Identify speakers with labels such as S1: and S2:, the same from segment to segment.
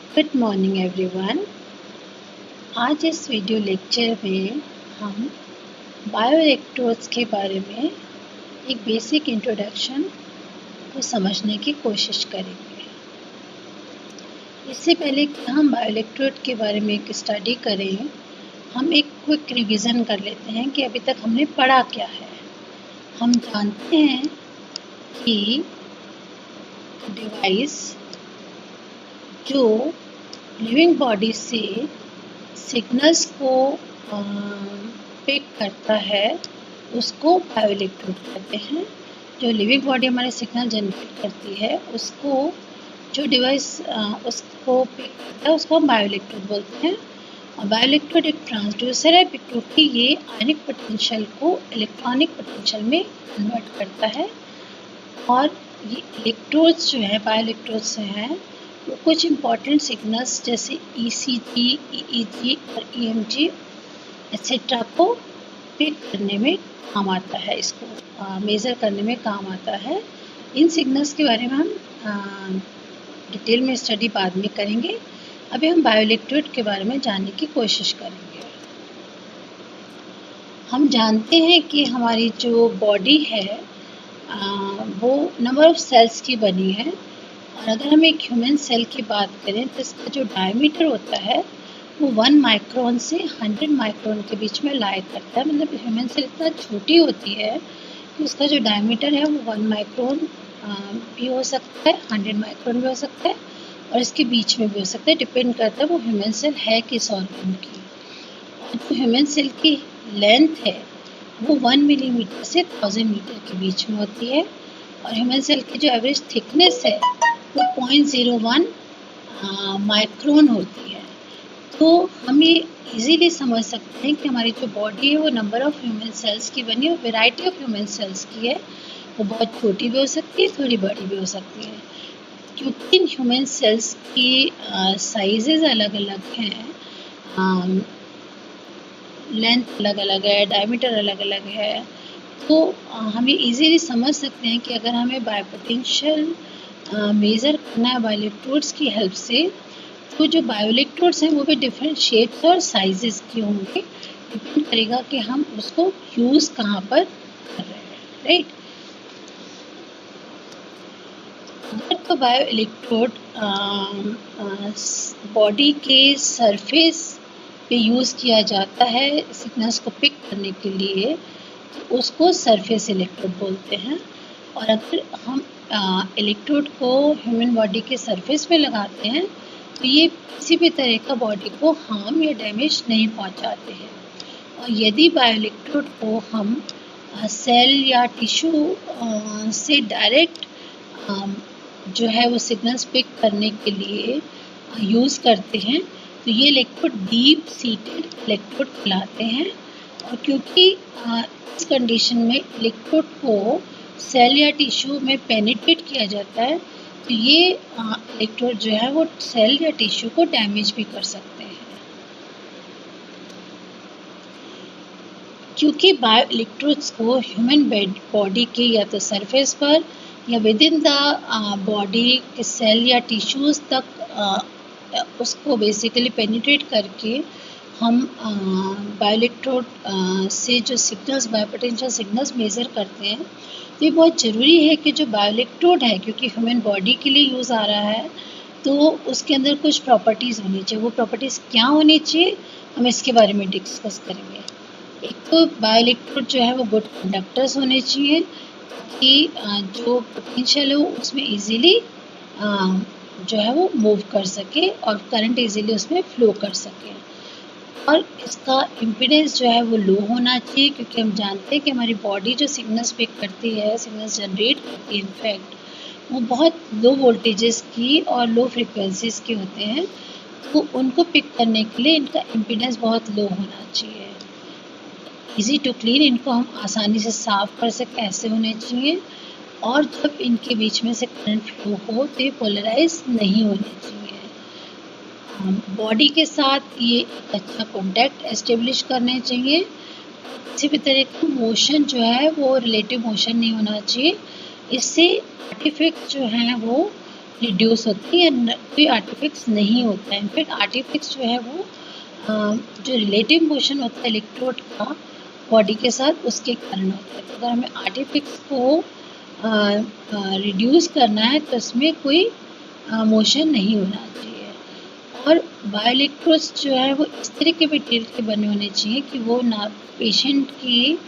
S1: Good morning everyone. आज इस video lecture में हम बायोइलेक्ट्रोड्स के बारे में एक बेसिक इंट्रोडक्शन को समझने की कोशिश करेंगे। इससे पहले कि हम बायोइलेक्ट्रोड के बारे में एक स्टडी करें, हम एक क्विक रिवीजन कर लेते हैं कि अभी तक हमने पढ़ा क्या है। हम जानते हैं कि डिवाइस जो लिविंग बॉडी से सिग्नल्स को पिक करता है उसको बायोइलेक्ट्रोड कहते हैं। जो लिविंग बॉडी हमारे सिग्नल जनरेट करती है उसको जो डिवाइस उसको पिक करता है उसको हम बायोइलेक्ट्रोड बोलते हैं। और बायोइलेक्ट्रोड एक ट्रांसड्यूसर है क्योंकि ये आयनिक पोटेंशियल को इलेक्ट्रॉनिक पोटेंशियल में कन्वर्ट करता है। और ये इलेक्ट्रोड्स जो है बायोइलेक्ट्रोड्स हैं वो कुछ इम्पॉर्टेंट सिग्नल्स जैसे ECG, EEG और EMG एक्सेट्रा को पिक करने में काम आता है, इसको मेज़र करने में काम आता है। इन सिग्नल्स के बारे में हम डिटेल में स्टडी बाद में करेंगे। अभी हम बायोइलेक्ट्रोड के बारे में जानने की कोशिश करेंगे। हम जानते हैं कि हमारी जो बॉडी है वो नंबर ऑफ सेल्स की बनी है। और अगर हम एक ह्यूमन सेल की बात करें तो इसका जो डायमीटर होता है वो 1 माइक्रोन से 100 माइक्रोन के बीच में लाई करता है। मतलब ह्यूमन सेल इतना छोटी होती है कि उसका जो डायमीटर है वो 1 माइक्रोन भी हो सकता है, 100 माइक्रोन भी हो सकता है और इसके बीच में भी हो सकता है। डिपेंड करता है वो ह्यूमन सेल है किस ऑर्गन की। और जो ह्यूमन सेल की लेंथ है वो 1 मिलीमीटर से 1000 मीटर के बीच में होती है। और ह्यूमन सेल की जो एवरेज थिकनेस है वो 0.01 माइक्रोन होती है। तो हम ये इजीली समझ सकते हैं कि हमारी जो बॉडी है वो नंबर ऑफ ह्यूमन सेल्स की बनी है और वैरायटी ऑफ ह्यूमन सेल्स की है। वो बहुत छोटी भी हो सकती है, थोड़ी बड़ी भी हो सकती है। क्योंकि इन ह्यूमन सेल्स की साइजेज अलग अलग हैं, लेंथ अलग अलग है, डायमीटर अलग अलग है, तो हम ये इजीली समझ सकते हैं कि अगर हमें बायोपोटेंशियल मेज़र करना है बायोइलेक्ट्रोड्स की हेल्प से, तो जो बायोइलेक्ट्रोड्स हैं वो भी डिफरेंट शेप्स और साइजेस के होंगे। डिपेंड करेगा कि हम उसको यूज़ कहाँ पर कर रहे हैं, राइट। अगर तो बायोइलेक्ट्रोड बॉडी के सरफेस पे यूज़ किया जाता है सिग्नल्स को पिक करने के लिए तो उसको सरफेस इलेक्ट्रोड बोलते हैं। और अगर हम इलेक्ट्रोड को ह्यूमन बॉडी के सरफेस पे लगाते हैं तो ये किसी भी तरह का बॉडी को हार्म या डैमेज नहीं पहुंचाते हैं। और यदि बायोइलेक्ट्रोड को हम सेल या टिश्यू से डायरेक्ट जो है वो सिग्नल्स पिक करने के लिए यूज़ करते हैं तो ये इलेक्ट्रोड डीप सीटेड इलेक्ट्रोड कहलाते हैं। और क्योंकि इस कंडीशन में इलेक्ट्रोड को सेल या टिश्यू में पेनिट्रेट किया जाता है तो ये इलेक्ट्रोड जो है वो सेल या टिश्यू को डैमेज भी कर सकते हैं। क्योंकि बायोइलेक्ट्रोड्स को ह्यूमन बॉडी के या तो सरफेस पर या विद इन द बॉडी के सेल या टिश्यूज़ तक उसको बेसिकली पेनिट्रेट करके हम बायोइलेक्ट्रोड से जो सिग्नल्स बायोपोटेंशियल सिग्नल्स मेज़र करते हैं तो ये बहुत ज़रूरी है कि जो बायोइलेक्ट्रोड है क्योंकि ह्यूमन बॉडी के लिए यूज़ आ रहा है तो उसके अंदर कुछ प्रॉपर्टीज़ होनी चाहिए। वो प्रॉपर्टीज़ क्या होनी चाहिए हम इसके बारे में डिस्कस करेंगे। एक तो बायोइलेक्ट्रोड जो है वो गुड कंडक्टर्स होने चाहिए कि जो पोटेंशियल है वो उसमें ईजीली जो है वो मूव कर सके और करंट इजीली उसमें फ्लो कर सके। और इसका इम्पीडेंस जो है वो लो होना चाहिए क्योंकि हम जानते हैं कि हमारी बॉडी जो सिग्नल्स पिक करती है, सिग्नल्स जनरेट करती है, इनफैक्ट वो बहुत लो वोल्टेजेस की और लो फ्रिक्वेंसीज के होते हैं। तो उनको पिक करने के लिए इनका इम्पीडेंस बहुत लो होना चाहिए। इजी टू क्लीन, इनको हम आसानी से साफ़ कर सकें ऐसे होने चाहिए। और जब इनके बीच में से करंट फ्लो हो तो ये पोलराइज नहीं होने चाहिए। बॉडी के साथ ये अच्छा कॉन्टैक्ट एस्टेब्लिश करने चाहिए। किसी भी तरह का मोशन जो है वो रिलेटिव मोशन नहीं होना चाहिए। इससे आर्टिफैक्ट जो हैं वो रिड्यूस होते हैं या कोई आर्टिफैक्ट्स नहीं होता है। इनफैक्ट आर्टिफैक्ट्स जो है वो जो रिलेटिव मोशन होता है इलेक्ट्रोड का बॉडी के साथ उसके कारण होता है। तो अगर हमें आर्टिफैक्ट्स को रिड्यूस करना है तो इसमें कोई मोशन नहीं होना चाहिए। और बायोइलेक्ट्रोड्स जो है वो इस तरह के मटेरियल के बने होने चाहिए कि वो ना पेशेंट की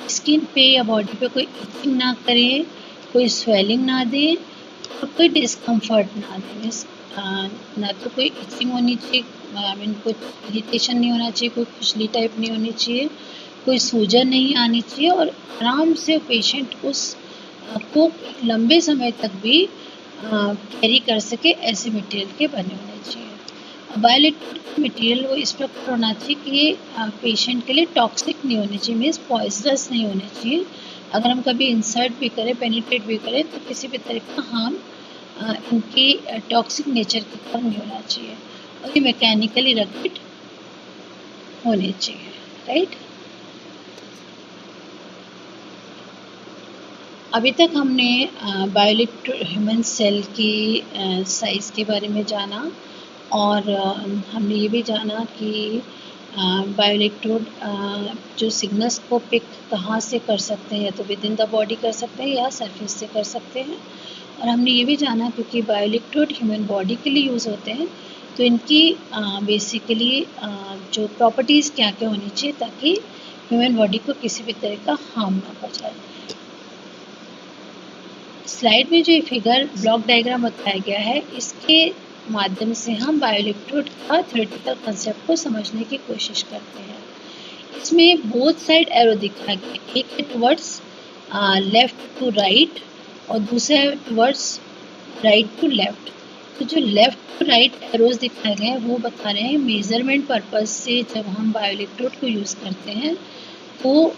S1: स्किन पे या बॉडी पे कोई इचिंग ना करे, कोई स्वेलिंग ना दे और कोई डिस्कम्फर्ट ना दे। मीन्स ना तो कोई इचिंग होनी चाहिए, आई मीन कोई इरिटेशन नहीं होना चाहिए, कोई खुजली टाइप नहीं होनी चाहिए, कोई सूजन नहीं आनी चाहिए और आराम से पेशेंट उस को लंबे समय तक भी कैरी कर सके, ऐसे मटेरियल के बने होने चाहिए। बायोइलेक्ट्रोड मटेरियल वो इस प्रकार होना चाहिए कि ये पेशेंट के लिए टॉक्सिक नहीं होने चाहिए, मीन्स पॉइजनस नहीं होने चाहिए। अगर हम कभी इंसर्ट भी करें, पेनिट्रेट भी करें तो किसी भी तरह का हार्म इनकी टॉक्सिक नेचर के कारण नहीं होना चाहिए और ये मैकेनिकली रगड़ होने चाहिए, राइट। अभी तक हमने बायोइलेक्ट्रोड ह्यूमन सेल की साइज़ के बारे में जाना और हमने ये भी जाना कि बायोइलेक्ट्रोड जो सिग्नल्स को पिक कहाँ से कर सकते हैं, या तो विद इन द बॉडी कर सकते हैं या सरफेस से कर सकते हैं। और हमने ये भी जाना क्योंकि बायोइलेक्ट्रोड ह्यूमन बॉडी के लिए यूज़ होते हैं तो इनकी बेसिकली जो प्रॉपर्टीज़ क्या क्या होनी चाहिए ताकि ह्यूमन बॉडी को किसी भी तरह का हार्म ना पहुँचाए। स्लाइड में जो ये फिगर ब्लॉक डायग्राम बताया गया है इसके माध्यम से हम बायोइलेक्ट्रोड का थ्योरेटिकल कंसेप्ट को समझने की कोशिश करते हैं। इसमें बोथ साइड एरो दिखाया गया, एक है टुवर्ड्स लेफ्ट टू राइट और दूसरा है टुवर्ड्स राइट टू लेफ्ट। तो जो लेफ्ट टू राइट एरोज दिखाए गए हैं वो बता रहे हैं मेजरमेंट पर्पस से जब हम बायोइलेक्ट्रोड को यूज़ करते हैं तो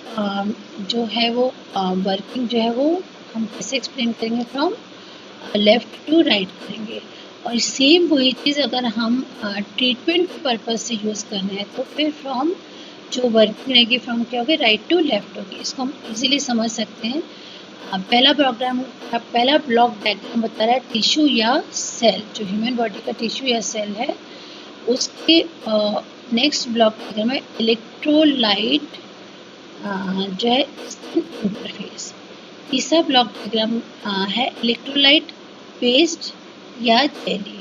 S1: जो है वो वर्किंग जो है वो हम कैसे एक्सप्लेन करेंगे, फ्रॉम लेफ़्ट टू राइट करेंगे। और सेम वही चीज़ अगर हम ट्रीटमेंट के पर्पज़ से यूज़ करना है तो फिर फ्रॉम जो वर्किंग रहेगी फ्रॉम क्या होगी, राइट टू लेफ़्ट होगी। इसको हम इजीली समझ सकते हैं। पहला ब्लॉक डायग्राम बता रहा है टिश्यू या सेल, जो ह्यूमन बॉडी का टिश्यू या सेल है उसके नेक्स्ट ब्लॉक डायग्राम है इलेक्ट्रोलाइट जो है इंटरफेस। तीसरा ब्लॉक डायग्राम है इलेक्ट्रोलाइट पेस्ट या जेली।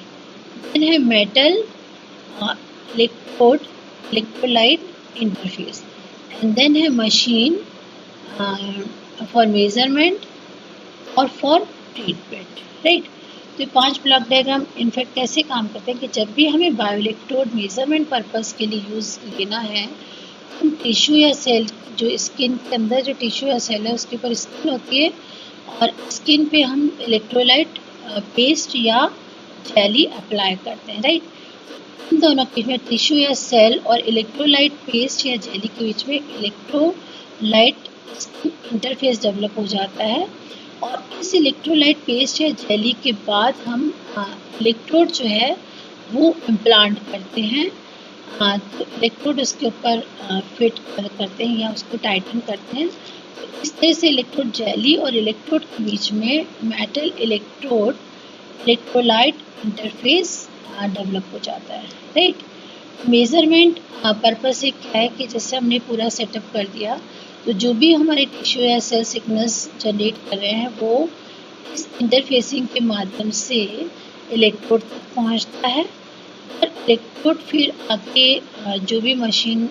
S1: देन है metal electrode electrolyte interface and then है मशीन फॉर मेजरमेंट और फॉर ट्रीटमेंट, राइट। तो 5 ब्लॉक डायग्राम इनफैक्ट कैसे काम करते हैं कि जब भी हमें बायोइलेक्ट्रोड मेजरमेंट पर्पस के लिए यूज़ लेना है हम टिश्यू या सेल, जो स्किन के अंदर जो टिश्यू या सेल है उसके ऊपर स्किन होती है और स्किन पे हम इलेक्ट्रोलाइट पेस्ट या जेली अप्लाई करते हैं, राइट। इन दोनों के बीच में टिश्यू या सेल और इलेक्ट्रोलाइट पेस्ट या जेली के बीच में इलेक्ट्रोलाइट इंटरफेस डेवलप हो जाता है और इस इलेक्ट्रोलाइट पेस्ट या जेली के बाद हम इलेक्ट्रोड जो है वो इम्प्लांट करते हैं। तो इलेक्ट्रोड उसके ऊपर फिट करते हैं या उसको टाइटन करते हैं। तो इस तरह से इलेक्ट्रोड जेली और इलेक्ट्रोड के बीच में metal electrode electrolyte interface develop हो जाता है, राइट। मेजरमेंट पर्पस से क्या है कि जैसे हमने पूरा सेटअप कर दिया तो जो भी हमारे टिश्यू या सेल सिग्नल्स जनरेट कर रहे हैं वो इस इंटरफेसिंग के माध्यम से इलेक्ट्रोड तक पहुंचता है और इलेक्ट्रोड फिर आगे जो भी मशीन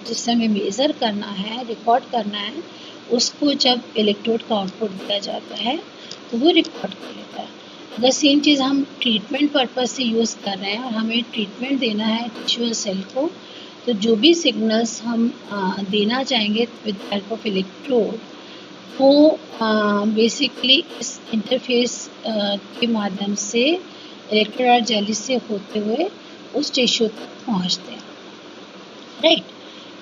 S1: जिससे हमें मेज़र करना है, रिकॉर्ड करना है, उसको जब इलेक्ट्रोड का आउटपुट दिया जाता है तो वो रिकॉर्ड कर लेता है। अगर सेम चीज़ हम ट्रीटमेंट पर्पस से यूज़ कर रहे हैं और हमें ट्रीटमेंट देना है टिश्यू या सेल को तो जो भी सिग्नल्स हम देना चाहेंगे विद हेल्प ऑफ इलेक्ट्रोड वो बेसिकली इस इंटरफेस के माध्यम से इलेक्ट्रोलाइट जेली से होते हुए उस टिश्यू तक पहुंचते हैं, राइट।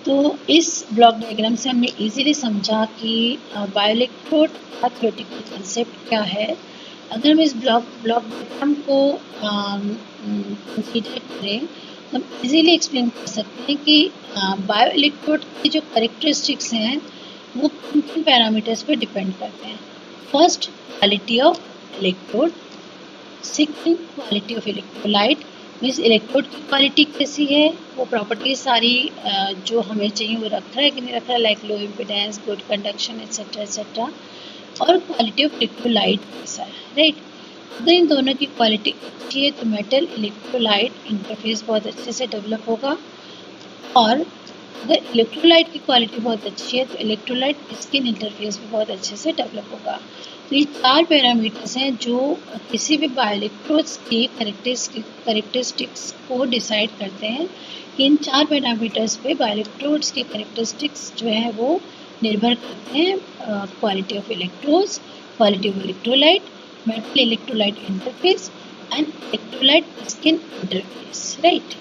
S1: तो इस ब्लॉक डायग्राम से हमने इजीली समझा कि बायोइलेक्ट्रोड का थ्योरेटिकल कंसेप्ट क्या है। अगर हम इस ब्लॉक डायग्राम को कंसीडर करें तो हम इजीली एक्सप्लेन कर सकते हैं कि बायोइलेक्ट्रोड की जो करेक्टरिस्टिक्स हैं वो किन पैरामीटर्स पर डिपेंड करते हैं। First, quality of electrode, second, quality of electrolyte means electrode की क्वालिटी कैसी है, वो प्रॉपर्टीज सारी जो हमें चाहिए वो रख रहा है कि नहीं रख रहा है, like low impedance, good conduction etcetera etcetera. और क्वालिटी ऑफ इलेक्ट्रोलाइट कैसा है, राइट। अगर इन दोनों की क्वालिटी अच्छी है तो मेटल इलेक्ट्रोलाइट इंटरफेस बहुत अच्छे से डेवलप होगा। और अगर इलेक्ट्रोलाइट की क्वालिटी बहुत अच्छी है तो इलेक्ट्रोलाइट स्किन इंटरफेस भी बहुत अच्छे से डेवलप होगा। तो ये 4 पैरामीटर्स हैं जो किसी भी बायोइलेक्ट्रोड्स की करेक्टरिस्टिक्स को डिसाइड करते हैं कि इन 4 पैरामीटर्स पे बायोइलेक्ट्रोड्स की करेक्टरिस्टिक्स जो है वो निर्भर करते हैं, quality of electrodes, quality of electrolyte, metal electrolyte interface and electrolyte skin interface, right.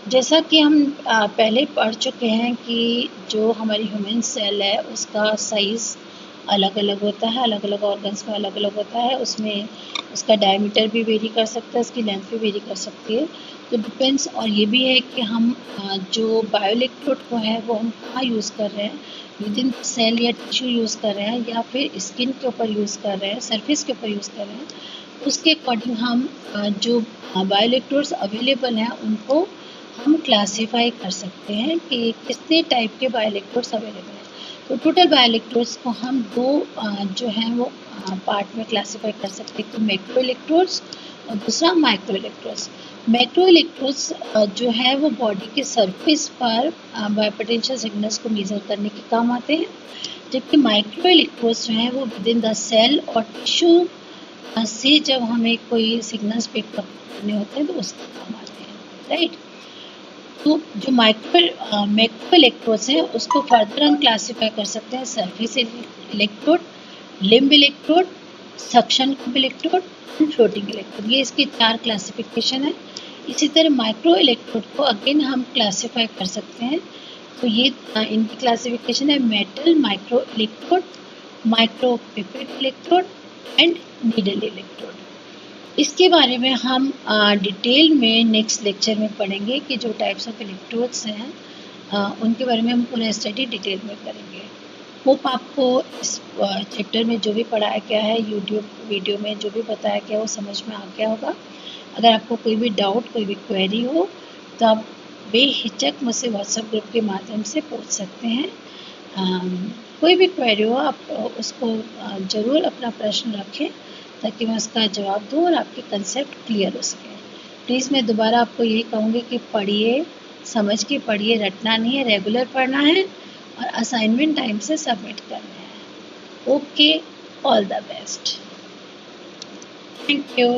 S1: जैसा कि हम पहले पढ़ चुके हैं कि जो हमारी ह्यूमन सेल है उसका साइज़ अलग अलग होता है, अलग अलग ऑर्गन्स में अलग अलग होता है, उसमें उसका डायमीटर भी वेरी कर सकता है, उसकी लेंथ भी वेरी कर सकती है। तो डिपेंड्स, और ये भी है कि हम जो बायोइलेक्ट्रोड को है वो हम कहाँ यूज़ कर रहे हैं, विद इन सेल या टिश्यू यूज़ कर रहे हैं या फिर स्किन के ऊपर यूज़ कर रहे हैं, सरफेस के ऊपर यूज़ कर रहे हैं, उसके अकॉर्डिंग हम जो बायोइलेक्ट्रोड्स अवेलेबल हैं उनको हम क्लासीफाई कर सकते हैं कि कितने टाइप के बायोइलेक्ट्रोड्स अवेलेबल हैं। तो टोटल बायोइलेक्ट्रोड्स को हम दो जो हैं वो पार्ट में क्लासीफाई कर सकते हैं, तो मैक्रो इलेक्ट्रोड्स और दूसरा माइक्रो इलेक्ट्रोड्स। मैक्रो इलेक्ट्रोड्स जो है वो बॉडी के सरफेस पर बायोपोटेंशियल सिग्नल्स को मेजर करने के काम आते हैं, जबकि माइक्रो इलेक्ट्रोड्स जो हैं वो विद इन द सेल और टिश्यू से जब हमें कोई सिग्नल्स पिकअप करने होते हैं तो उसके काम आते हैं, राइट। तो जो मैक्रो इलेक्ट्रोड्स हैं उसको फर्दर हम क्लासीफाई कर सकते हैं, surface electrode, limb electrode, suction cup electrode and floating electrode, ये इसके 4 क्लासिफिकेशन है। इसी तरह माइक्रो इलेक्ट्रोड को अगेन हम क्लासीफाई कर सकते हैं, तो ये इनकी क्लासिफिकेशन है metal micro electrode, micro pipette electrode and needle electrode. इसके बारे में हम डिटेल में नेक्स्ट लेक्चर में पढ़ेंगे कि जो टाइप्स ऑफ इलेक्ट्रोड्स हैं उनके बारे में हम पूरा स्टडी डिटेल में करेंगे। होप आपको इस चैप्टर में जो भी पढ़ाया गया है, यूट्यूब वीडियो में जो भी बताया गया वो समझ में आ गया होगा। अगर आपको कोई भी डाउट, कोई भी क्वेरी हो तो आप बेहिचक मुझसे व्हाट्सएप ग्रुप के माध्यम से पूछ सकते हैं। कोई भी क्वेरी हो आप उसको ज़रूर अपना प्रश्न रखें ताकि मैं उसका जवाब दूँ और आपके कंसेप्ट क्लियर हो सके। प्लीज़ मैं दोबारा आपको यही कहूँगी कि पढ़िए, समझ के पढ़िए, रटना नहीं है, रेगुलर पढ़ना है और असाइनमेंट टाइम से सबमिट करना है। Okay, all the best, thank you.